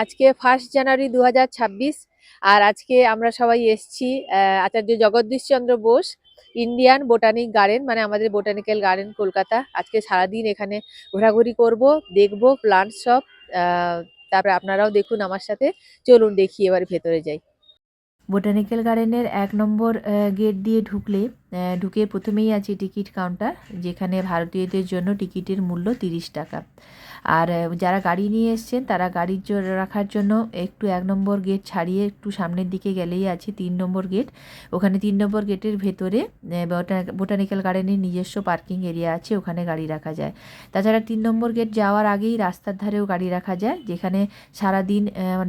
আজকে 1 জানুয়ারি 2026। আর আজকে আমরা সবাই এসছি Acharya Jagadish Chandra Bose Indian botanic garden, মানে আমাদের বোটানিক্যাল গার্ডেন কলকাতা। আজকে সারাদিন এখানে ঘোরাঘুরি করব, দেখবো প্লান্ট সব। তারপরে আপনারাও দেখুন আমার সাথে। চলুন দেখি এবার ভেতরে যাই। বোটানিক্যাল গার্ডেনের 1 নম্বর গেট দিয়ে ঢুকে প্রথমেই আছে টিকিট কাউন্টার, যেখানে ভারতীয়দের জন্য টিকিটের মূল্য 30 টাকা। আর যারা গাড়ি নিয়ে এসছেন তারা গাড়ির রাখার জন্য একটু 1 নম্বর গেট ছাড়িয়ে একটু সামনের দিকে গেলেই আছে 3 নম্বর গেট। ওখানে 3 নম্বর গেটের ভেতরে বোটানিক্যাল গার্ডেনের নিজস্ব পার্কিং এরিয়া আছে, ওখানে গাড়ি রাখা যায়। তাছাড়া 3 নম্বর গেট যাওয়ার আগেই রাস্তার ধারেও গাড়ি রাখা যায়, যেখানে সারাদিন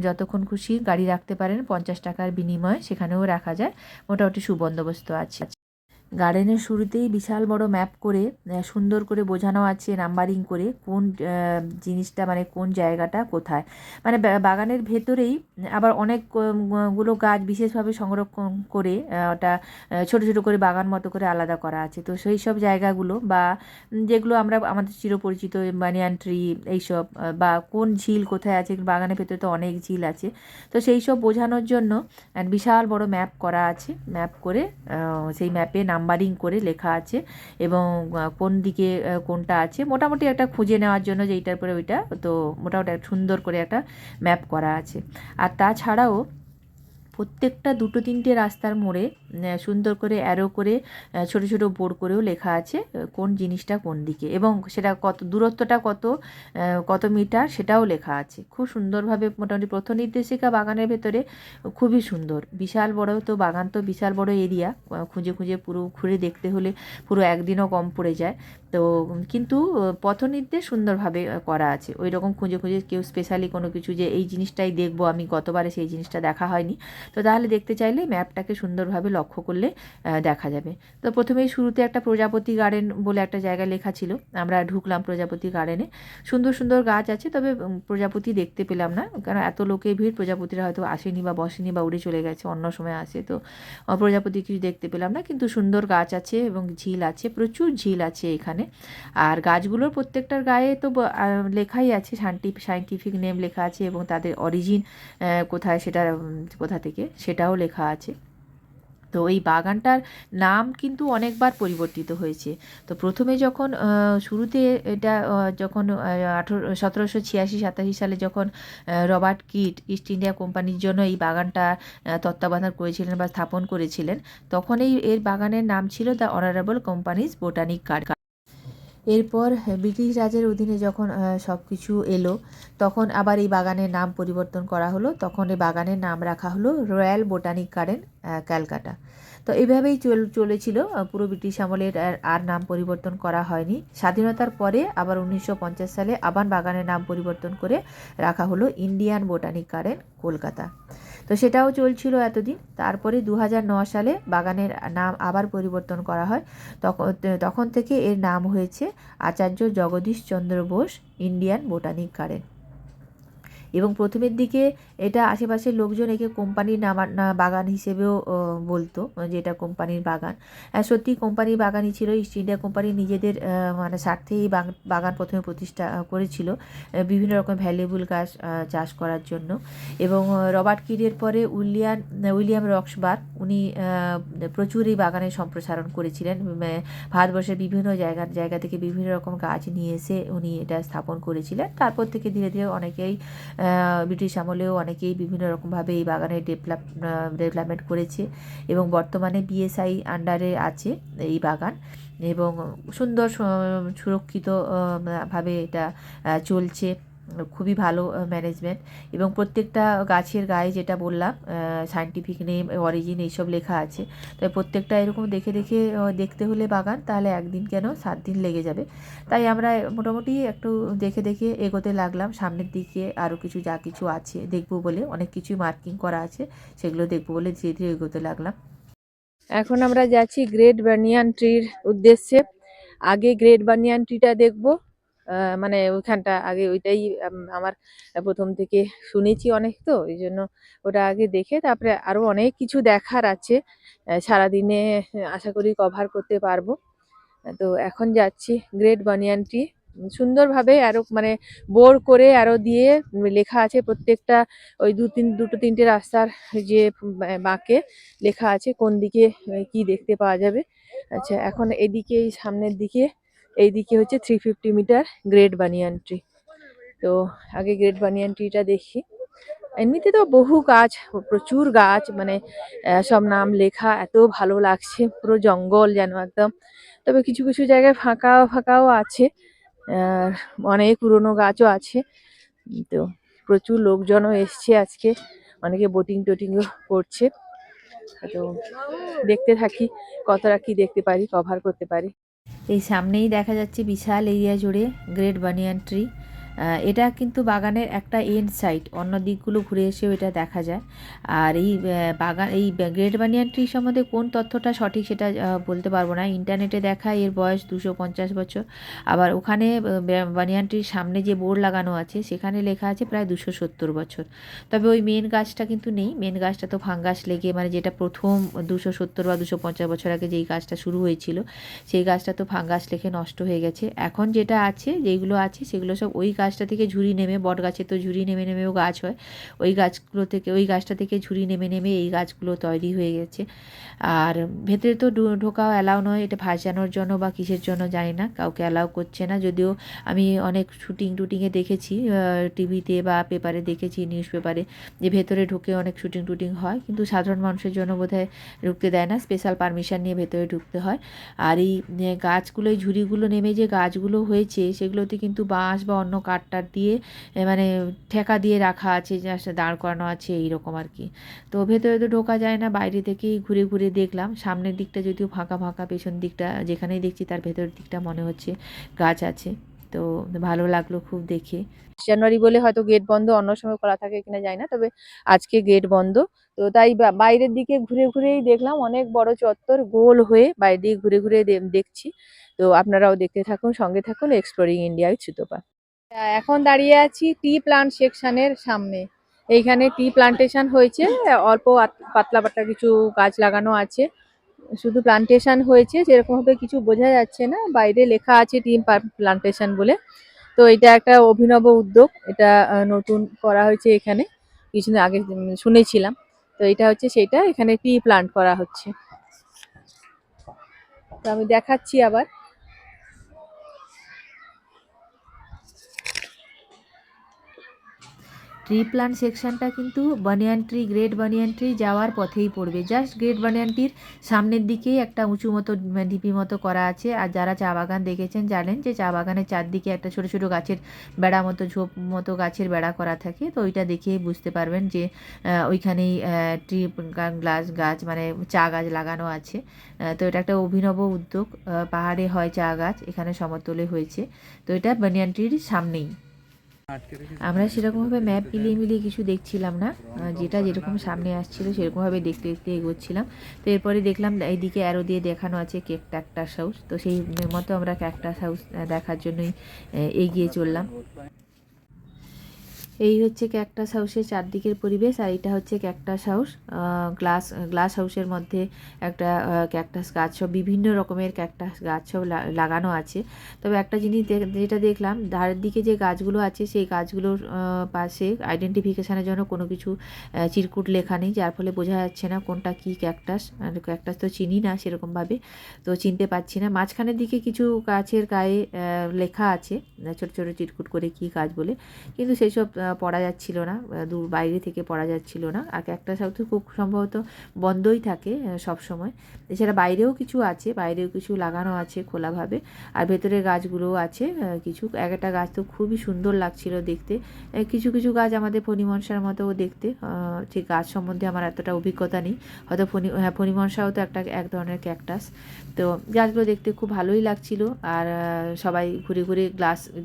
যতক্ষণ খুশি গাড়ি রাখতে পারেন 50 টাকার বিনিময়ে, সেখানেও রাখা যায়। মোটামুটি সুবন্দোবস্ত আছে। গার্ডেনের শুরুতেই বিশাল বড় ম্যাপ করে সুন্দর করে বোঝানো আছে নাম্বারিং করে কোন জিনিসটা, মানে কোন জায়গাটা কোথায়। মানে বাগানের ভেতরেই আবার অনেক গুলো গাছ বিশেষভাবে সংরক্ষণ করে ওটা ছোট ছোট করে বাগান মতো করে আলাদা করা আছে। তো সেই সব জায়গাগুলো বা যেগুলো আমরা আমাদের চিরপরিচিত বানিয়ান ট্রি এইসব, বা কোন ঝিল কোথায় আছে, বাগানের ভেতরে তো অনেক ঝিল আছে। তো সেই সব বোঝানোর জন্য বিশাল বড় ম্যাপ করা আছে। ম্যাপ করে সেই ম্যাপে নাম্বারিং করে লেখা আছে এবং কোন দিকে কোনটা আছে মোটামুটি একটা খুঁজে নেওয়ার জন্য যে এইটার পরে ওইটা, তো মোটামুটি সুন্দর করে একটা ম্যাপ করা আছে। আর তাছাড়াও প্রত্যেকটা 2-3টে রাস্তার মোড়ে সুন্দর করে অ্যারো করে ছোট ছোট বোর্ড করেও লেখা আছে কোন জিনিসটা কোন দিকে, এবং সেটা কত দূরত্বটা কত মিটার সেটাও লেখা আছে খুব সুন্দরভাবে। মোটামুটি পথ নির্দেশিকা বাগানের ভেতরে খুবই সুন্দর, বিশাল বড় তো বাগান, তো বিশাল বড় এরিয়া, খুঁজে খুঁজে পুরো ঘুরে দেখতে হলে পুরো একদিনও কম পড়ে যায়। তো কিন্তু পথ নির্দেশ সুন্দরভাবে করা আছে। ওই রকম খুঁজে খুঁজে কেউ স্পেশালি কোনো কিছু যে এই জিনিসটাই দেখবো, আমি গতবারে সেই জিনিসটা দেখা হয়নি, তো তাহলে দেখতে চাইলে ম্যাপটাকে সুন্দরভাবে লক্ষ্য করলে দেখা যাবে। তো প্রথমেই শুরুতে একটা প্রজাপতি গার্ডেন বলে একটা জায়গায় লেখা ছিল, আমরা ঢুকলাম প্রজাপতি গার্ডেনে। সুন্দর সুন্দর গাছ আছে, তবে প্রজাপতি দেখতে পেলাম না, কারণ এত লোকের ভিড়, প্রজাপতিরা হয়তো আসেনি বা বসেনি বা উড়ে চলে গেছে, অন্য সময় আসে, তো প্রজাপতি কিছু দেখতে পেলাম না। কিন্তু সুন্দর গাছ আছে এবং ঝিল আছে, প্রচুর ঝিল আছে এখানে। আর গাছগুলোর প্রত্যেকটার গায়ে তো লেখাই আছে, সায়েন্টিফিক নেম লেখা আছে এবং তাদের অরিজিন কোথায়, সেটা কোথা থেকে সেটাও লেখা আছে। তো এই বাগানটার নাম কিন্তু অনেকবার পরিবর্তিত হয়েছে। তো প্রথমে যখন শুরুতে এটা যখন 1786-87 সালে যখন রবার্ট কিট ইস্ট ইন্ডিয়া কোম্পানির জন্য এই বাগানটা তত্ত্বাবধান করেছিলেন বা স্থাপন করেছিলেন, তখন এর বাগানের নাম ছিল the honourable companies botanic garden. এরপর ব্রিটিশ রাজের অধীনে যখন সব কিছু এলো, তখন আবার এই বাগানের নাম পরিবর্তন করা হলো, তখন এই বাগানের নাম রাখা হলো রয়্যাল বোটানিক গার্ডেন ক্যালকাটা। তো এইভাবেই চলেছিল পুরো ব্রিটিশ আমলের, আর নাম পরিবর্তন করা হয়নি। স্বাধীনতার পরে আবার 1950 সালে আবার বাগানের নাম পরিবর্তন করে রাখা হলো ইন্ডিয়ান বোটানিক গার্ডেন কলকাতা। তো সেটাও চলছিল এতদিন। তারপরে 2009 সালে বাগানের নাম আবার পরিবর্তন করা হয়। তখন থেকে এর নাম হয়েছে Acharya Jagadish Chandra Bose Indian botanic garden. এবং প্রথমের দিকে এটা আশেপাশের লোকজন একে কোম্পানির বাগান হিসেবেও বলতো, যে এটা কোম্পানির বাগান। সত্যি কোম্পানির বাগানই ছিল, ইস্ট ইন্ডিয়া কোম্পানি নিজেদের মানে স্বার্থেই এই বাগান প্রথমে প্রতিষ্ঠা করেছিল, বিভিন্ন রকম ভ্যালুয়েবল গাছ চাষ করার জন্য। এবং রবার্ট কিডের পরে উইলিয়াম রক্সবার্গ, উনি প্রচুর এই বাগানের সম্প্রসারণ করেছিলেন। ভারতবর্ষের বিভিন্ন জায়গা থেকে বিভিন্ন রকম গাছ নিয়ে এসে উনি এটা স্থাপন করেছিলেন। তারপর থেকে ধীরে ধীরে অনেকেই ব্রিটিশ আমলেও অনেকেই বিভিন্ন রকমভাবে এই বাগানের ডেভেলপমেন্ট করেছে, এবং বর্তমানে বিএসআই আন্ডারে আছে এই বাগান, এবং সুন্দর সুরক্ষিত ভাবে এটা চলছে। খুবই ভালো ম্যানেজমেন্ট, এবং প্রত্যেকটা গাছের গায়ে যেটা বললাম সায়েন্টিফিক নেম, অরিজিন এইসব লেখা আছে। তাই প্রত্যেকটা এরকম দেখে দেখে দেখতে হলে বাগান, তাহলে একদিন কেন 7 দিন লেগে যাবে। তাই আমরা মোটামুটি একটু দেখে দেখে এগোতে লাগলাম সামনের দিকে। আরও কিছু যা কিছু আছে দেখব বলে, অনেক কিছুই মার্কিং করা আছে, সেগুলো দেখব বলে ধীরে ধীরে এগোতে লাগলাম। এখন আমরা যাচ্ছি গ্রেট বানিয়ান ট্রির উদ্দেশ্যে। আগে গ্রেট বানিয়ান ট্রিটা দেখবো, মানে ওইখানটা আগে, ওইটাই আমার প্রথম থেকে শুনেছি অনেক, তো এই জন্য ওটা আগে দেখে তারপরে আরো অনেক কিছু দেখার আছে। সারাদিনে আশা করি কভার করতে পারবো। তো এখন যাচ্ছি গ্রেট বানিয়ান ট্রি। সুন্দরভাবে আরো মানে বোর করে আরো দিয়ে লেখা আছে প্রত্যেকটা ওই দুটো তিনটে রাস্তার যে বাঁকে লেখা আছে কোন দিকে কি দেখতে পাওয়া যাবে। আচ্ছা, এখন এদিকে এই সামনের দিকে এইদিকে হচ্ছে 350 মিটার গ্রেট বানিয়ান ট্রি। তো আগে গ্রেট বানিয়ান ট্রিটা দেখি। এমনিতে তো বহু গাছ, প্রচুর গাছ, মানে সব নাম লেখা, এত ভালো লাগছে, পুরো জঙ্গল যেন একদম। তবে কিছু কিছু জায়গায় ফাঁকা ফাঁকাও আছে, আহ অনেক পুরনো গাছও আছে। তো প্রচুর লোকজনও এসছে আজকে, অনেকে বোটিং টোটিংও করছে। তো দেখতে থাকি কতটা কি দেখতে পারি, কভার করতে পারি। এই সামনেই দেখা যাচ্ছে বিশাল এরিয়া জুড়ে গ্রেট বানিয়ান ট্রি। এটা কিন্তু বাগানের একটা এন্ড সাইড, অন্য দিকগুলো ঘুরে এসেও এটা দেখা যায়। আর এই বাগান, এই গ্রেট বানিয়ান ট্রি সম্বন্ধে কোন তথ্যটা সঠিক সেটা বলতে পারবো না। ইন্টারনেটে দেখা এর বয়স 250 বছর, আবার ওখানে বানিয়ান ট্রির সামনে যে বোর্ড লাগানো আছে সেখানে লেখা আছে প্রায় 270 বছর। তবে ওই মেন গাছটা কিন্তু নেই, মেন গাছটা তো ফাঙ্গাস লেগে, মানে যেটা প্রথম 270 বা 250 বছর আগে যেই গাছটা শুরু হয়েছিল সেই গাছটা তো ফাঙ্গাস লেগে নষ্ট হয়ে গেছে। এখন যেটা আছে, যেগুলো আছে সেগুলো সব ওই গাছটা থেকে ঝুরি নেমে, বট গাছে তো ঝুরি নেমে নেমেও গাছ হয়, ওই গাছগুলো থেকে, ওই গাছটা থেকে ঝুরি নেমে নেমে এই গাছগুলো তৈরি হয়ে গেছে। আর ভেতরে তো ঢোকাও অ্যালাউ নয়, এটা ভাসানোর জন্য বা কিসের জন্য জানি না, কাউকে অ্যালাউ করছে না। যদিও আমি অনেক শুটিংয়ে দেখেছি, টিভিতে বা পেপারে দেখেছি, নিউজ পেপারে, যে ভেতরে ঢুকে অনেক শুটিং হয়, কিন্তু সাধারণ মানুষের জন্য বোধহয় ঢুকতে দেয় না, স্পেশাল পারমিশন নিয়ে ভেতরে ঢুকতে হয়। আর এই গাছগুলো, এই ঝুড়িগুলো নেমে যে গাছগুলো হয়েছে সেগুলোতে কিন্তু বাঁশ বা অন্য কাঠ দিয়ে মানে ঠেকা দিয়ে রাখা আছে, জাস্ট দাঁড় করানো আছে এইরকম আর কি। তো ভেতরে তো ঢোকা যায় না, বাইরে থেকেই ঘুরে ঘুরে দেখলাম। সামনের দিকটা যদিও ফাঁকা ফাঁকা, পেছন দিকটা যেখানেই দেখছি তার ভেতরের দিকটা মনে হচ্ছে গাছ আছে। তো ভালো লাগলো খুব দেখে। জানুয়ারি বলে হয়তো গেট বন্ধ, অন্য সময় খোলা থাকে কিনা যায় না, তবে আজকে গেট বন্ধ। তো তাই বাইরের দিকে ঘুরে ঘুরেই দেখলাম, অনেক বড় চত্বর, গোল হয়ে বাইরে দিয়ে ঘুরে ঘুরে দেখছি। তো আপনারাও দেখতে থাকুন, সঙ্গে থাকুন এক্সপ্লোরিং ইন্ডিয়া উইথ সুতপা। এখন দাঁড়িয়ে আছি টি প্লান্ট সেকশনের সামনে। এইখানে টি প্লান্টেশন হয়েছে, অল্প পাতলা পাতলা কিছু গাছ লাগানো আছে, শুধু প্লান্টেশন হয়েছে, যেরকম ভাবে কিছু বোঝা যাচ্ছে না, বাইরে লেখা আছে টি প্লান্টেশন বলে। তো এটা একটা অভিনব উদ্যোগ, এটা নতুন করা হয়েছে এখানে, কিছুদিন আগে শুনেছিলাম। তো এটা হচ্ছে সেটা, এখানে টি প্লান্ট করা হচ্ছে। তো আমি দেখাচ্ছি আবার। ট্রি প্লান্ট সেকশনটা কিন্তু banyan tree, great banyan tree যাওয়ার পথেই পড়বে। জাস্ট গ্রেট বানিয়ান ট্রির সামনের দিকেই একটা উঁচু মতো ঢিপি মতো করা আছে। আর যারা চা বাগান দেখেছেন জানেন যে চা বাগানের চারদিকে একটা ছোট ছোট গাছের বেড়া মতো, ঝোপ মতো গাছের বেড়া করা থাকে। তো ওইটা দেখেই বুঝতে পারবেন যে ওইখানেই ট্রি গাছ মানে চা গাছ লাগানো আছে। তো এটা একটা অভিনব উদ্যোগ, পাহাড়ে হয় চা গাছ, এখানে সমতলে হয়েছে। তো এটা বানিয়ান ট্রির সামনেই। আমরা সেরকমভাবে ম্যাপ মিলিয়ে মিলিয়ে কিছু দেখছিলাম না, যেটা যেরকম সামনে আসছিল সেরকমভাবে দেখতে দেখতে এগোচ্ছিলাম। তো এরপরে দেখলাম এইদিকে অ্যারো দিয়ে দেখানো আছে ক্যাকটাস হাউস, তো সেই মতো আমরা ক্যাকটাস হাউস দেখার জন্যই এগিয়ে চললাম। এই হচ্ছে ক্যাকটাস হাউসের চারদিকের পরিবেশ, আর এটা হচ্ছে ক্যাকটাস হাউস। গ্লাস হাউসের মধ্যে একটা ক্যাকটাস গাছ, সব বিভিন্ন রকমের ক্যাকটাস গাছ সব লাগানো আছে। তবে একটা জিনিস যেটা দেখলাম, ধারের দিকে যে গাছগুলো আছে সেই গাছগুলোর পাশে আইডেন্টিফিকেশানের জন্য কোনো কিছু চিরকুট লেখা নেই, যার ফলে বোঝা যাচ্ছে না কোনটা কী ক্যাকটাস। ক্যাকটাস তো চিনি না সেরকমভাবে, তো চিনতে পারছি না। মাঝখানের দিকে কিছু গাছের গায়ে লেখা আছে ছোটো ছোটো চিরকুট করে কী গাছ বলে, কিন্তু সেই সব পড়া যাচ্ছিল না, দূর বাইরে থেকে পড়া যাচ্ছিল না। আর ক্যাকটাস হাউস খুব সম্ভবত বন্ধই থাকে সব সময়। এছাড়া বাইরেও কিছু আছে, বাইরেও কিছু লাগানো আছে খোলাভাবে, আর ভেতরে গাছগুলোও আছে কিছু। একটা গাছ তো খুবই সুন্দর লাগছিল দেখতে। কিছু কিছু গাছ আমাদের ফণিমনসার মতো দেখতে, ঠিক গাছ সম্বন্ধে আমার এতটা অভিজ্ঞতা নেই, হয়তো ফণিমনসাও তো এক ধরনের ক্যাকটাস। তো গাছগুলো দেখতে খুব ভালোই লাগছিল। আর সবাই ঘুরে ঘুরে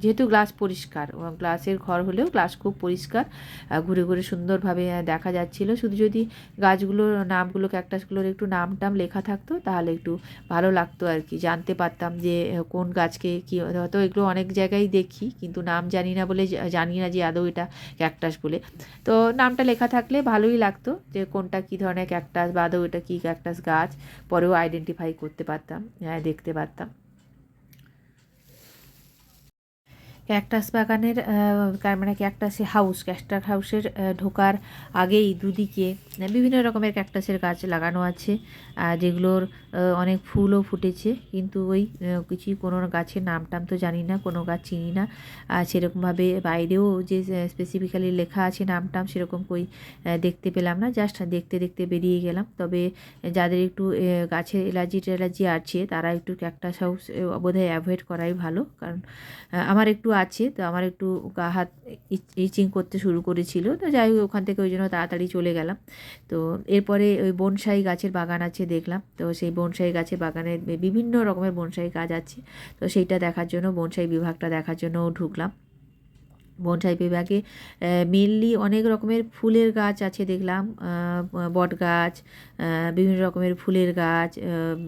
যেহেতু গ্লাস পরিষ্কার, গ্লাসের ঘর হলেও গ্লাস খুব পরিষ্কার, ঘুরে ঘুরে সুন্দরভাবে দেখা যাচ্ছিল। শুধু যদি গাছগুলোর নামগুলো, ক্যাকটাসগুলোর একটু নাম টাম লেখা থাকতো তাহলে একটু ভালো লাগতো আর কি, জানতে পারতাম যে কোন গাছকে কী। হয়তো এগুলো অনেক জায়গায় দেখি কিন্তু নাম জানি না বলে, জানি না যে আদৌ এটা ক্যাকটাস বলে। তো নামটা লেখা থাকলে ভালোই লাগতো যে কোনটা কী ধরনের ক্যাকটাস বা আদৌ এটা কী ক্যাকটাস গাছ, পরেও আইডেন্টিফাই করতে পারতাম, দেখতে পারতাম। ক্যাকটাস বাগানের মানে ক্যাকটাসে ক্যাকটাস হাউসের ঢোকার আগেই দুদিকে বিভিন্ন রকমের ক্যাকটাসের গাছ লাগানো আছে, যেগুলোর অনেক ফুলও ফুটেছে, কিন্তু ওই কোনো গাছের নাম টাম তো জানি না, কোনো গাছ চিনি না। আর সেরকমভাবে বাইরেও যে স্পেসিফিক্যালি লেখা আছে নাম টাম সেরকম কই দেখতে পেলাম না, জাস্ট দেখতে দেখতে বেরিয়ে গেলাম। তবে যাদের একটু গাছের অ্যালার্জি আছে তারা একটু ক্যাকটাস হাউস বোধহয় অ্যাভয়েড করাই ভালো, কারণ আমার একটু আছে, তো আমার একটু গা হাত ইচিং করতে শুরু করেছিল, তো যাই হোক ওখান থেকে ওই জন্য তাড়াতাড়ি চলে গেলাম। তো এরপরে ওই বনসাই গাছের বাগান আছে দেখলাম, তো সেই বনসাই গাছের বাগানে বিভিন্ন রকমের বনসাই গাছ আছে, তো সেইটা দেখার জন্য বনসাই বিভাগটা দেখার জন্য ঢুকলাম। বনসাই বিভাগে মেনলি অনেক রকমের ফুলের গাছ আছে দেখলাম, বট গাছ, বিভিন্ন রকমের ফুলের গাছ,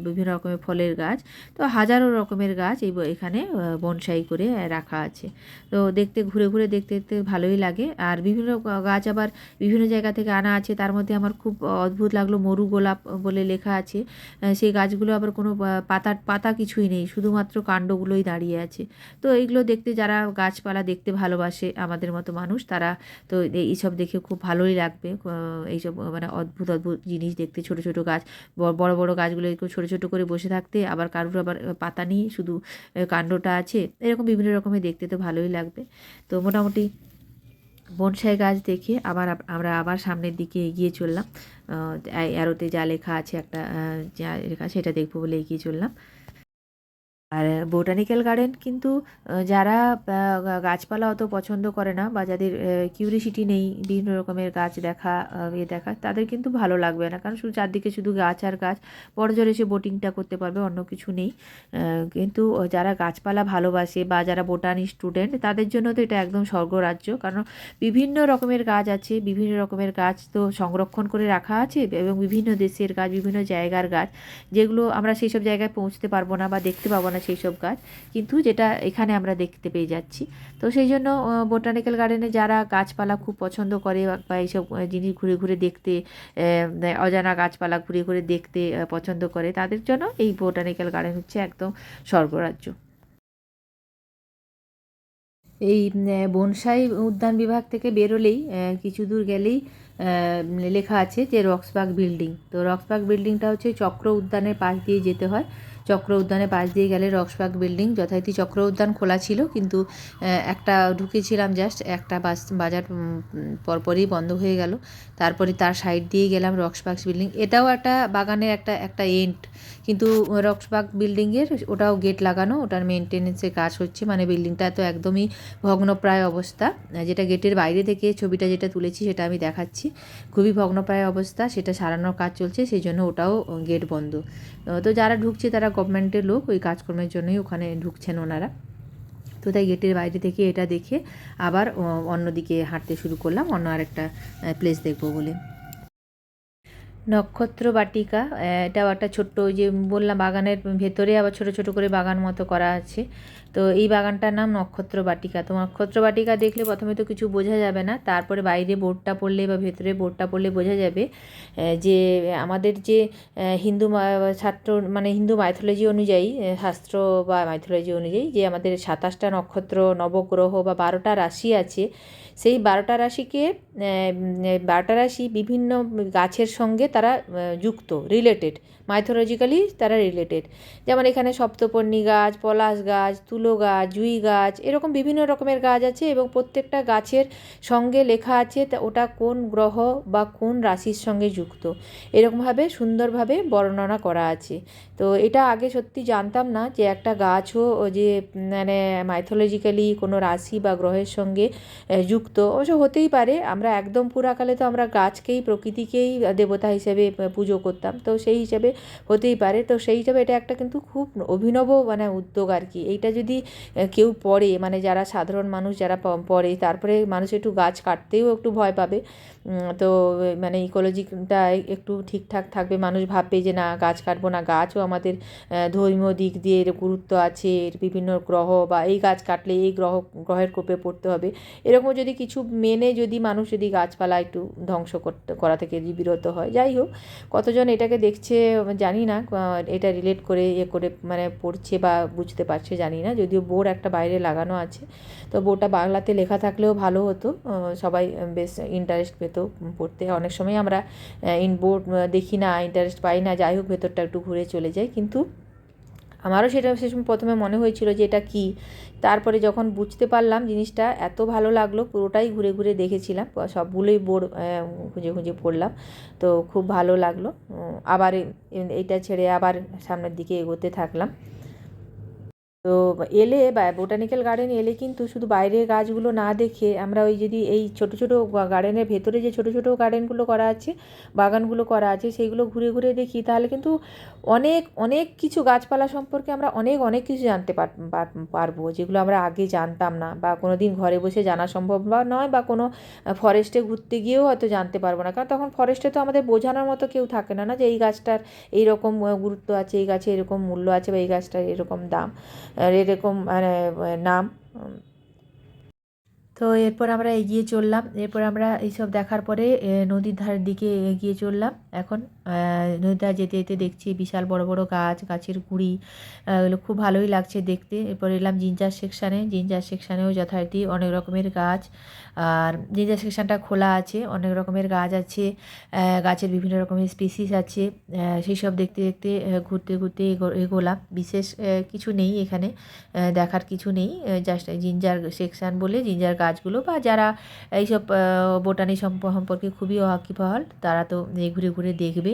বিভিন্ন রকমের ফলের গাছ, তো হাজারো রকমের গাছ এখানে বনসাই করে রাখা আছে। তো দেখতে ঘুরে ঘুরে দেখতে দেখতে ভালোই লাগে। আর বিভিন্ন গাছ আবার বিভিন্ন জায়গা থেকে আনা আছে, তার মধ্যে আমার খুব অদ্ভুত লাগলো মরু গোলাপ বলে লেখা আছে। সেই গাছগুলো আবার কোনো পাতা কিছুই নেই, শুধুমাত্র কাণ্ডগুলোই দাঁড়িয়ে আছে। তো এইগুলো দেখতে যারা গাছপালা দেখতে ভালোবাসে আমাদের মতো মানুষ, তারা তো এইসব দেখে খুব ভালোই লাগবে। এইসব মানে অদ্ভুত অদ্ভুত জিনিস দেখতে, ছোট ছোট গাছ, বড় বড় গাছগুলো একটু ছোট ছোট করে বসে থাকতে, আবার কারোর আবার পাতা নেই, শুধু কাণ্ডটা আছে, এরকম বিভিন্ন রকমের দেখতে তো ভালোই লাগবে। তো মোটামুটি বনসাই গাছ দেখে আমরা আবার সামনের দিকে এগিয়ে চললাম। অ্যারোতে যা লেখা আছে একটা যা লেখা সেটা দেখবো বলে এগিয়ে চললাম। আর বোটানিক্যাল গার্ডেন কিন্তু যারা গাছপালা অত পছন্দ করে না, বা যাদের কিউরিসিটি নেই বিভিন্ন রকমের গাছ দেখা দেখা, তাদের কিন্তু ভালো লাগবে না, কারণ শুধু চারদিকে শুধু গাছ আর গাছ, বড় জোরে এসে বোটিংটা করতে পারবে, অন্য কিছু নেই। কিন্তু যারা গাছপালা ভালোবাসে বা যারা বোটানি স্টুডেন্ট, তাদের জন্য তো এটা একদম স্বর্গরাজ্য, কারণ বিভিন্ন রকমের গাছ আছে, বিভিন্ন রকমের গাছ তো সংরক্ষণ করে রাখা আছে, এবং বিভিন্ন দেশের গাছ, বিভিন্ন জায়গার গাছ, যেগুলো আমরা সেই সব জায়গায় পৌঁছতে পারবো না বা দেখতে পাবো না সেই সব গাছ, কিন্তু যেটা এখানে আমরা দেখতে পেয়ে যাচ্ছি। তো সেই জন্য বোটানিক্যাল গার্ডেনে যারা গাছপালা খুব পছন্দ করে বা এইসব জিনিস ঘুরে ঘুরে দেখতে, অজানা গাছপালা ঘুরে ঘুরে দেখতে পছন্দ করে, তাদের জন্য এই বোটানিক্যাল গার্ডেন হচ্ছে একদম স্বর্গরাজ্য। এই বনসাই উদ্যান বিভাগ থেকে বেরোলেই কিছু দূর গেলেই লেখা আছে যে রক্সবাগ বিল্ডিং। তো রক্সবাগ বিল্ডিংটা হচ্ছে চক্র উদ্যানের পাশ দিয়ে যেতে হয়, চক্র উদ্যানের পাশ দিয়ে গেলে রক্সবাগ বিল্ডিং। যথারীতি চক্র উদ্যান খোলা ছিল, কিন্তু একটা ঢুকেছিলাম জাস্ট একটা বাজার পরপরই বন্ধ হয়ে গেল, তারপরে তার সাইড দিয়ে গেলাম রক্সবাগ বিল্ডিং। এটাও একটা বাগানের একটা এন্ড, কিন্তু রক্সবাগ বিল্ডিংয়ের ওটাও গেট লাগানো, ওটার মেনটেনেন্সের কাজ হচ্ছে, মানে বিল্ডিংটা তো একদমই ভগ্নপ্রায় অবস্থা। যেটা গেটের বাইরে থেকে ছবিটা যেটা তুলেছি সেটা আমি দেখাচ্ছি, খুবই ভগ্নপ্রায় অবস্থা, সেটা সারানোর কাজ চলছে, সেই জন্য ওটাও গেট বন্ধ। তো যারা ঢুকছে তারা গভর্নমেন্টের লোক, ওই কাজকর্মের জন্যই ওখানে ঢুকছেন ওনারা। তো তাই গেটের বাইরে থেকে এটা দেখে আবার অন্যদিকে হাঁটতে শুরু করলাম, অন্য আরেকটা প্লেস দেখবো বলে। নক্ষত্র বাটিকা, এটাও একটা ছোট্ট, ওই যে বললাম বাগানের ভেতরে আবার ছোট ছোট করে বাগান মতো করা আছে। তো এই বাগানটার নাম নক্ষত্র বাটিকা। তো নক্ষত্র বাটিকা দেখলে প্রথমে তো কিছু বোঝা যাবে না, তারপরে বাইরে বোর্ডটা পড়লে বা ভেতরে বোর্ডটা পড়লে বোঝা যাবে যে আমাদের যে হিন্দু ছাত্র মানে হিন্দু মাইথোলজি অনুযায়ী, শাস্ত্র বা মাইথোলজি অনুযায়ী যে আমাদের 27টা নক্ষত্র, নবগ্রহ বা 12টা রাশি আছে, সেই 12টা রাশিকে 12টা রাশি বিভিন্ন গাছের সঙ্গে তারা যুক্ত, রিলেটেড, মাইথোলজিক্যালি তারা রিলেটেড। যেমন এখানে সপ্তপর্ণী গাছ, পলাশ গাছ, তুলো গাছ, জুঁই গাছ, এরকম বিভিন্ন রকমের গাছ আছে, এবং প্রত্যেকটা গাছের সঙ্গে লেখা আছে ওটা কোন গ্রহ বা কোন রাশির সঙ্গে যুক্ত, এরকমভাবে সুন্দরভাবে বর্ণনা করা আছে। তো এটা আগে সত্যি জানতাম না যে একটা গাছও যে মানে মাইথোলজিক্যালি কোনো রাশি বা গ্রহের সঙ্গে যুক্ত। অবশ্য হতেই পারে, আমরা একদম পুরাকালে তো আমরা গাছকেই, প্রকৃতিকেই দেবতা হিসেবে পুজো করতাম, তো সেই হিসেবে হতেই পারে। তো সেই হিসাবে এটা একটা কিন্তু খুব অভিনব মানে উদ্যোগ আর কি। এইটা যদি কেউ পড়ে, মানে যারা সাধারণ মানুষ যারা পড়ে, তারপরে মানুষ একটু গাছ কাটতেও একটু ভয় পাবে। তো মানে ইকোলজিটা একটু ঠিকঠাক থাকবে, মানুষ ভাববে যে না গাছ কাটবো না, গাছও আমাদের ধর্মীয় দিক দিয়ে গুরুত্ব আছে, বিভিন্ন গ্রহ বা এই গাছ কাটলে এই গ্রহের কোপে পড়তে হবে, এরকম যদি কিছু মেনে যদি মানুষ যদি গাছপালা একটু ধ্বংস করা থেকে যদি বিরত হয়, যাই যাই হোক, কতজন এটাকে দেখছে জানি না, এটা রিলেট করে করে মানে পড়ছে বা বুঝতে পারছে জানি না। যদিও বোর্ড একটা বাইরে লাগানো আছে, তো বোর্ডটা বাংলাতে লেখা থাকলেও ভালো হতো, সবাই বেশ ইন্টারেস্ট পেতো পড়তে। অনেক সময় আমরা বোর্ড দেখি না, ইন্টারেস্ট পাই না, যাই হোক ভেতরটা একটু ঘুরে চলে যাই। কিন্তু আমারও সেটা সে সময় প্রথমে মনে হয়েছিল যে এটা কী, তারপরে যখন বুঝতে পারলাম জিনিসটা এত ভালো লাগলো, পুরোটাই ঘুরে ঘুরে দেখেছিলাম, সবগুলোই বোর্ড খুঁজে খুঁজে পড়লাম, তো খুব ভালো লাগলো। আবার এইটা ছেড়ে আবার সামনের দিকে এগোতে থাকলাম। তো এলে বা বোটানিক্যাল গার্ডেনে এলে কিন্তু শুধু বাইরের গাছগুলো না দেখে আমরা ওই যদি এই ছোটো ছোটো গার্ডেনের ভেতরে যে ছোটো ছোটো গার্ডেনগুলো করা আছে, বাগানগুলো করা আছে, সেইগুলো ঘুরে ঘুরে দেখি, তাহলে কিন্তু অনেক অনেক কিছু গাছপালা সম্পর্কে আমরা অনেক অনেক কিছু জানতে পারবো, যেগুলো আমরা আগে জানতাম না, বা কোনো দিন ঘরে বসে জানা সম্ভব নয়, বা কোনো ফরেস্টে ঘুরতে গিয়েও হয়তো জানতে পারবো না। কারণ তখন ফরেস্টে তো আমাদের বোঝানোর মতো কেউ থাকে না, না যে এই গাছটার এইরকম গুরুত্ব আছে, এই গাছে এরকম মূল্য আছে, বা এই গাছটার এরকম দাম, এরকম মানে নাম। তো এরপর আমরা এগিয়ে চললাম, এরপর আমরা এইসব দেখার পরে নদীর ধারের দিকে এগিয়ে চললাম। এখন নদীর ধারে যেতে যেতে দেখছি বিশাল বড় বড় গাছ, গাছের গুঁড়ি, এগুলো খুব ভালোই লাগছে দেখতে। এরপর এলাম জিঞ্জার সেকশানে, জিঞ্জার সেকশানেও যথারীতি অনেক রকমের গাছ, আর জিঞ্জার সেকশানটা খোলা আছে, অনেক রকমের গাছ আছে, গাছের বিভিন্ন রকমের স্পিসিস আছে। সেই সব দেখতে দেখতে ঘুরতে ঘুরতে এগোলাম। বিশেষ কিছু নেই এখানে, দেখার কিছু নেই, জাস্ট জিঞ্জার সেকশান বলে জিঞ্জার গাছগুলো, বা যারা এইসব বোটানি সম্পর্কে খুবই ওয়াকিবহাল তারা তো ঘুরে ঘুরে দেখবে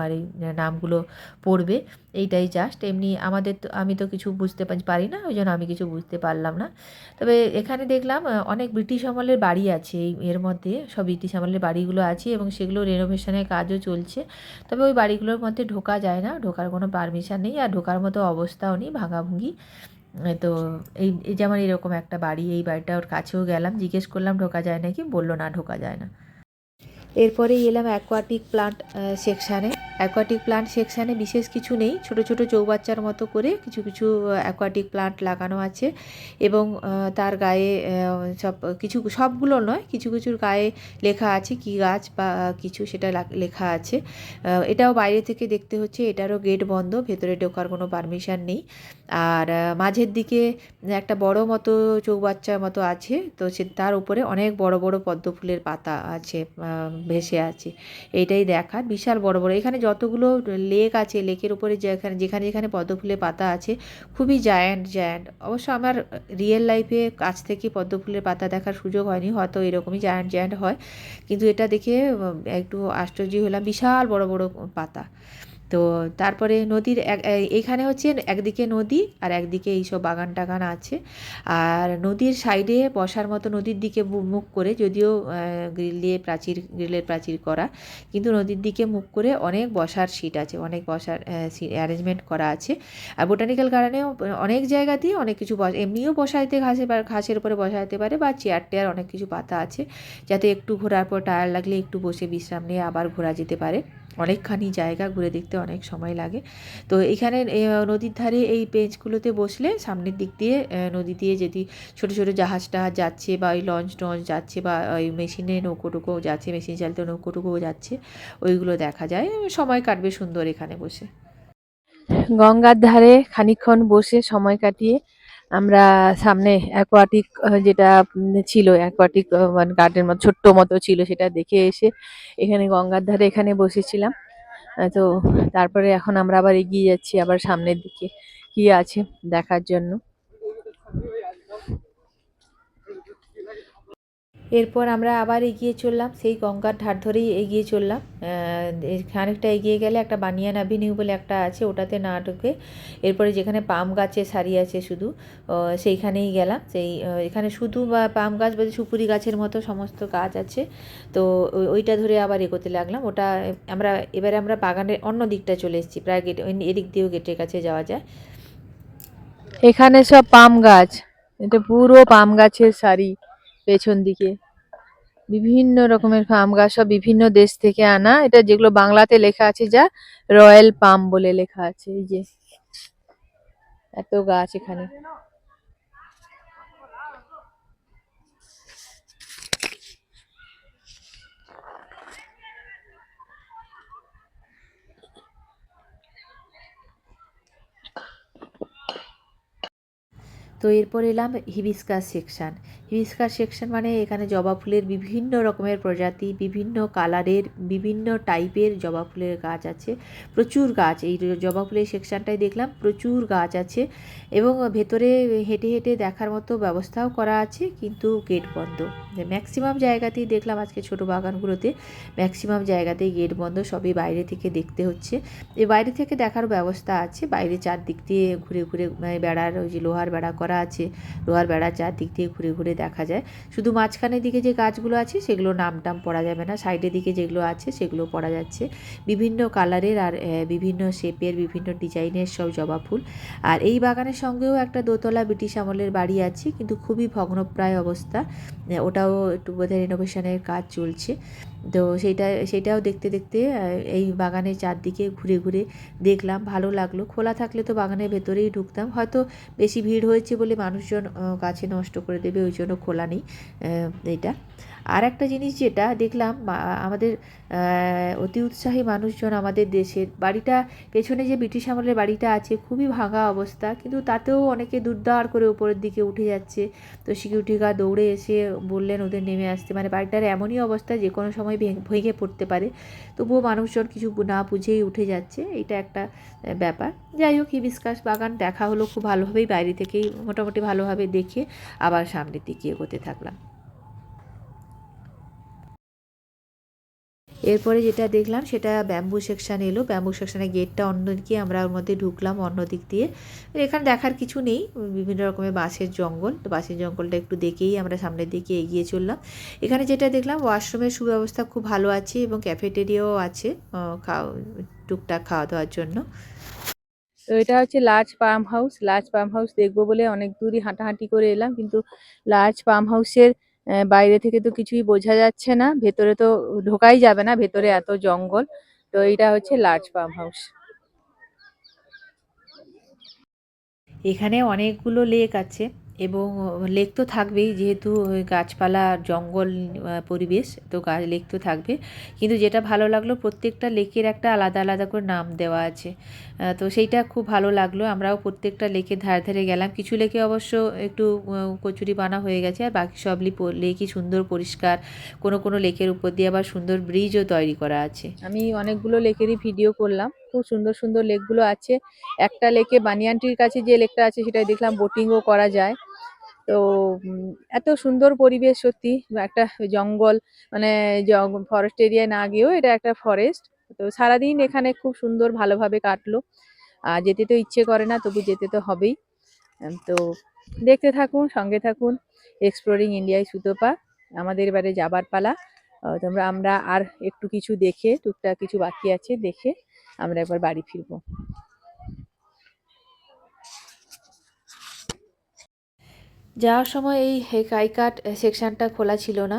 আর এই নামগুলো পড়বে, এইটাই জাস্ট। এমনি আমাদের তো আমি তো কিছু বুঝতে পারি না, ওই জন্য আমি কিছু বুঝতে পারলাম না। তবে এখানে দেখলাম অনেক ব্রিটিশ আমলের বাড়ি আছে, এর মধ্যে সব ব্রিটিশ আমলের বাড়িগুলো আছে, এবং সেগুলো রেনোভেশনের কাজও চলছে। তবে ওই বাড়িগুলোর মধ্যে ঢোকা যায় না, ঢোকার কোনো পারমিশন নেই, আর ঢোকার মতো অবস্থাও নেই, ভাঙাভুঙি। তো এই যেমন এরকম একটা বাড়ি, এই বাড়িটা ওর কাছেও গেলাম, জিজ্ঞেস করলাম ঢোকা যায় নাকি, বললো না ঢোকা যায় না। এরপরেই এলাম অ্যাকোয়াটিক প্লান্ট সেকশানে। অ্যাকোয়াটিক প্লান্ট সেকশানে বিশেষ কিছু নেই, ছোট ছোট চৌবাচ্চার মতো করে কিছু কিছু অ্যাকোয়াটিক প্লান্ট লাগানো আছে, এবং তার গায়ে সব কিছু, সবগুলো নয়, কিছু কিছুর গায়ে লেখা আছে কী গাছ বা কিছু, সেটা লেখা আছে। এটাও বাইরে থেকে দেখতে হচ্ছে, এটারও গেট বন্ধ, ভেতরে ঢোকার কোনো পারমিশন নেই। আর মাঝের দিকে একটা বড় মতো চৌবাচ্চার মতো আছে, তো তার উপরে অনেক বড় বড় পদ্ম ফুলের পাতা আছে, ভেসে আছে। এইটাই দেখার, বিশাল বড় বড় এখানে যতগুলো লেক আছে, লেকের উপরে যেখানে যেখানে যেখানে পদ্ম ফুলের পাতা আছে, খুবই জায়ান্ট জায়ান্ট। অবশ্য আমার রিয়েল লাইফে কাছ থেকে পদ্ম ফুলের পাতা দেখার সুযোগ হয়নি, হয়তো এরকমই জায়ান্ট জায়ান্ট হয়, কিন্তু এটা দেখে একটু আশ্চর্য হলাম, বিশাল বড় বড় পাতা। তো তারপরে নদীর এইখানে হচ্ছে একদিকে নদী আর একদিকে এইসব বাগান টাগান আছে, আর নদীর সাইডে বসার মতো, নদীর দিকে মুখ করে, যদিও গ্রিলের প্রাচীর করা, কিন্তু নদীর দিকে মুখ করে অনেক বসার সিট আছে, অনেক বসার অ্যারেঞ্জমেন্ট করা আছে। আর বোটানিক্যাল গার্ডেনেও অনেক জায়গা দিয়ে অনেক কিছু এমনিও বসা যেতে, ঘাসের উপরে বসা যেতে পারে, বা চেয়ার টেয়ার অনেক কিছু পাতা আছে, যাতে একটু ঘোরার পর টায়ার লাগলে একটু বসে বিশ্রাম নিয়ে আবার ঘোরা যেতে পারে। অনেকখানি জায়গা, ঘুরে দেখতে অনেক সময় লাগে। তো এইখানে নদীর ধারে এই বেঞ্চগুলোতে বসলে সামনের দিক দিয়ে নদী দিয়ে যদি ছোটো ছোটো জাহাজ টাহাজ যাচ্ছে, বা ওই লঞ্চ টঞ্চ যাচ্ছে, বা ওই মেশিনে নৌকোটুকো যাচ্ছে, মেশিন চালিত নৌকোটুকুও যাচ্ছে, ওইগুলো দেখা যায়। সময় কাটবে সুন্দর এখানে বসে। গঙ্গার ধারে খানিকক্ষণ বসে সময় কাটিয়ে আমরা সামনে অ্যাকোয়াটিক যেটা ছিল, অ্যাকোয়াটিক মানে গার্ডেন মতো ছোট্ট মতো ছিল, সেটা দেখে এসে এখানে গঙ্গার ধারে এখানে বসেছিলাম। তো তারপরে এখন আমরা আবার এগিয়ে যাচ্ছি আবার সামনের দিকে কি আছে দেখার জন্য। এরপর আমরা আবার এগিয়ে চললাম, সেই গঙ্গার ধার ধরেই এগিয়ে চললাম। খানিকটা এগিয়ে গেলে একটা বানিয়ান অ্যাভিনিউ বলে একটা আছে, ওটাতে না ঢুকে এরপরে যেখানে পাম গাছের সারি আছে শুধু, সেইখানেই গেলাম। এখানে শুধু বা পাম গাছ বা সুপুরি গাছের মতো সমস্ত গাছ আছে, তো ওইটা ধরে আবার এগোতে লাগলাম। ওটা এবারে আমরা বাগানের অন্য দিকটা চলে এসেছি, প্রায় গেট এদিক দিয়েও গেটের কাছে যাওয়া যায়। এখানে সব পাম গাছ, এটা পুরো পাম গাছের সারি, পেছন দিকে বিভিন্ন রকমের পাম গাছ, সব বিভিন্ন দেশ থেকে আনা। এটা যেগুলো বাংলাতে লেখা আছে, যা রয়্যাল পাম বলে লেখা আছে। এই যে এত গাছ এখানে। তো এরপর এলাম হিবিস্কাস সেকশান। হিবিস্কাস সেকশান মানে এখানে জবা ফুলের বিভিন্ন রকমের প্রজাতি, বিভিন্ন কালারের, বিভিন্ন টাইপের জবা ফুলের গাছ আছে, প্রচুর গাছ। এই জবা ফুলের সেকশানটায় দেখলাম প্রচুর গাছ আছে এবং ভেতরে হেঁটে হেঁটে দেখার মতো ব্যবস্থাও করা আছে, কিন্তু গেট বন্ধ। ম্যাক্সিমাম জায়গাতেই দেখলাম আজকে ছোটো বাগানগুলোতে ম্যাক্সিমাম জায়গাতেই গেট বন্ধ, সবই বাইরে থেকে দেখতে হচ্ছে। এই বাইরে থেকে দেখার ব্যবস্থা আছে, বাইরে চারদিক দিয়ে ঘুরে ঘুরে বেড়ার ওই যে লোহার বেড়া করা আছে, লোহার বেড়ার চারদিক দিয়ে ঘুরে ঘুরে দেখা যায়। শুধু মাঝখানের দিকে যে গাছগুলো আছে সেগুলো নাম টাম পড়া যাবে না, সাইডের দিকে যেগুলো আছে সেগুলো পড়া যাচ্ছে। বিভিন্ন কালারের আর বিভিন্ন শেপের, বিভিন্ন ডিজাইনের সব জবা ফুল। আর এই বাগানের সঙ্গেও একটা দোতলা ব্রিটিশ আমলের বাড়ি আছে, কিন্তু খুবই ভগ্নপ্রায় অবস্থা, ওটাও একটু বোধহয় রেনোভেশনের কাজ চলছে। তো সেইটাও দেখতে দেখতে এই বাগানের চারদিকে ঘুরে ঘুরে দেখলাম, ভালো লাগলো। খোলা থাকলে তো বাগানের ভেতরেই ঢুকতাম, হয়তো বেশি ভিড় হয়েছে বলে মানুষজন গাছে নষ্ট করে দেবে, ওই জন্য খোলা নেই এইটা। আর একটা জিনিস যেটা দেখলাম, আমাদের অতি উৎসাহী মানুষজন, আমাদের দেশের বাড়িটা পেছনে যে ব্রিটিশ আমলের বাড়িটা আছে খুবই ভাঙা অবস্থা, কিন্তু তাতেও অনেকে দুর্দার করে উপরের দিকে উঠে যাচ্ছে। তো সিকিউরিটি গার্ড দৌড়ে এসে বললেন ওদের নেমে আসতে, মানে বাড়িটার এমনই অবস্থা যে কোনো সময় ভেঙে পড়তে পারে, তবুও মানুষজন কিছু না বুঝেই উঠে যাচ্ছে, এটা একটা ব্যাপার। যাই হোক, হিবিস্কাস বাগান দেখা হলো খুব ভালোভাবেই, বাইরে থেকেই মোটামুটি ভালোভাবে দেখে আবার সামনের দিকে এগোতে থাকলাম। এরপরে যেটা দেখলাম সেটা ব্যাম্বু সেকশান এলো। ব্যাম্বু সেকশানের গেটটা অন্যদিকে, আমরা ওর মধ্যে ঢুকলাম অন্য দিক দিয়ে। এখানে দেখার কিছু নেই, বিভিন্ন রকমের বাঁশের জঙ্গল, তো বাঁশের জঙ্গলটা একটু দেখেই আমরা সামনের দিকে এগিয়ে চললাম। এখানে যেটা দেখলাম, ওয়াশরুমের সুব্যবস্থা খুব ভালো আছে এবং ক্যাফেটেরিয়াও আছে টুকটাক খাওয়া দাওয়ার জন্য। তো এটা হচ্ছে লার্জ পাম হাউস। লার্জ পাম হাউস দেখবো বলে অনেক দূরই হাঁটাহাঁটি করে এলাম, কিন্তু লার্জ পাম হাউসের বাইরে থেকে তো কিছুই বোঝা যাচ্ছে না, ভেতরে তো ঢোকাই যাবে না, ভেতরে এত জঙ্গল। তো এটা হচ্ছে লার্জ পাম হাউস। এখানে অনেকগুলো লেক আছে এবং লেক তো থাকবেই, যেহেতু গাছপালা জঙ্গল পরিবেশ, তো লেক তো থাকবে। কিন্তু যেটা ভালো লাগলো, প্রত্যেকটা লেকের একটা আলাদা আলাদা করে নাম দেওয়া আছে, তো সেইটা খুব ভালো লাগলো। আমরাও প্রত্যেকটা লেকের ধারে ধারে গেলাম। কিছু লেকে অবশ্য একটু কচুরিপানা হয়ে গেছে, আর বাকি সব লেকই সুন্দর পরিষ্কার। কোনো কোনো লেকের উপর দিয়ে আবার সুন্দর ব্রিজও তৈরি করা আছে। আমি অনেকগুলো লেকেরই ভিডিও করলাম, খুব সুন্দর সুন্দর লেকগুলো আছে। একটা লেকে বানিয়ানটির কাছে যে লেকটা আছে সেটাই দেখলাম বোটিংও করা যায়। তো এত সুন্দর পরিবেশ সত্যি, একটা জঙ্গল, মানে ফরেস্ট এরিয়ায় না গিয়েও এটা একটা ফরেস্ট। তো সারাদিন এখানে খুব সুন্দর ভালোভাবে কাটলো। আর যেতে তো ইচ্ছে করে না, তবু যেতে তো হবেই। তো দেখতে থাকুন, সঙ্গে থাকুন। এক্সপ্লোরিং ইন্ডিয়ায় সুতপা, আমাদের এবারে যাবার পালা। আমরা আর একটু কিছু দেখে, টুকটাক কিছু বাকি আছে দেখে আমরা একবার বাড়ি ফিরবো। যাওয়ার সময় এই কাইকাট সেকশানটা খোলা ছিল না,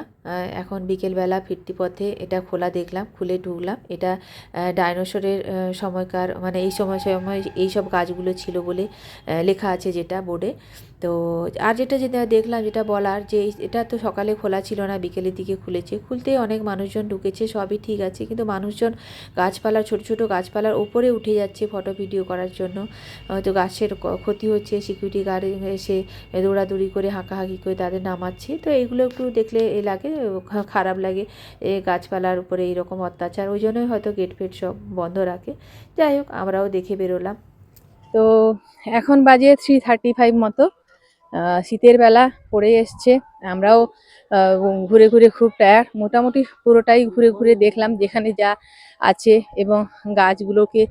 এখন বিকেলবেলা ফিরতি পথে এটা খোলা দেখলাম, খুলে ঢুকলাম। এটা ডাইনোসরের সময়কার, মানে এই সময় এইসব গাছগুলো ছিল বলে লেখা আছে যেটা বোর্ডে। তো আর যেটা দেখলাম, যেটা বলার, যে এটা তো সকালে খোলা ছিল না, বিকেলের দিকে খুলেছে। খুলতেই অনেক মানুষজন ঢুকেছে, সবই ঠিক আছে, কিন্তু মানুষজন গাছপালা, ছোট ছোট গাছপালার ওপরে উঠে যাচ্ছে ফটো ভিডিও করার জন্য। তো গাছের ক্ষতি হচ্ছে, সিকিউরিটি গার্ড এসে দৌড়াদৌড়ি করে হাঁকাহাঁকি করে তাদের নামাচ্ছে। তো এইগুলো একটু দেখলে লাগে, খারাপ লাগে, গাছপালার উপরে এইরকম অত্যাচার, ওই জন্যই হয়তো গেট ফেট সব বন্ধ রাখে। যাই হোক, আমরাও দেখে বেরোলাম। তো এখন বাজে 3:35 মতো। শীতের বেলা পড়ে এসছে, আমরাও ঘুরে ঘুরে খুব টায়ার্ড। মোটামুটি পুরোটাই ঘুরে ঘুরে দেখলাম যেখানে যা আছে, এবং গাছগুলোকে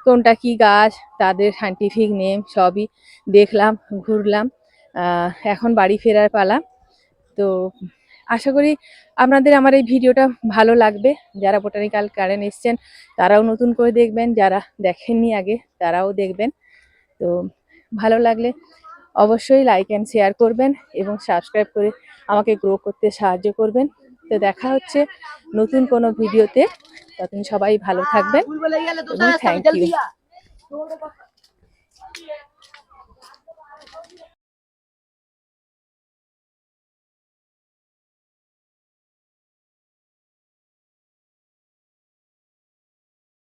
কোনটা কি গাছ, তাদের সায়েন্টিফিক নেম সবই দেখলাম, ঘুরলাম। এখন বাড়ি ফেরার পালা। তো আশা করি আপনাদের আমার এই ভিডিওটা ভালো লাগবে। যারা বোটানিক্যাল গার্ডেন এসছেন তারাও নতুন করে দেখবেন, যারা দেখেননি আগে তারাও দেখবেন। তো ভালো লাগলে অবশ্যই লাইক অ্যান্ড শেয়ার করবেন এবং সাবস্ক্রাইব করে আমাকে গ্রো করতে সাহায্য করবেন। তো দেখা হচ্ছে নতুন কোনো ভিডিওতে, ততদিন সবাই ভালো থাকবেন এবং থ্যাংক ইউ।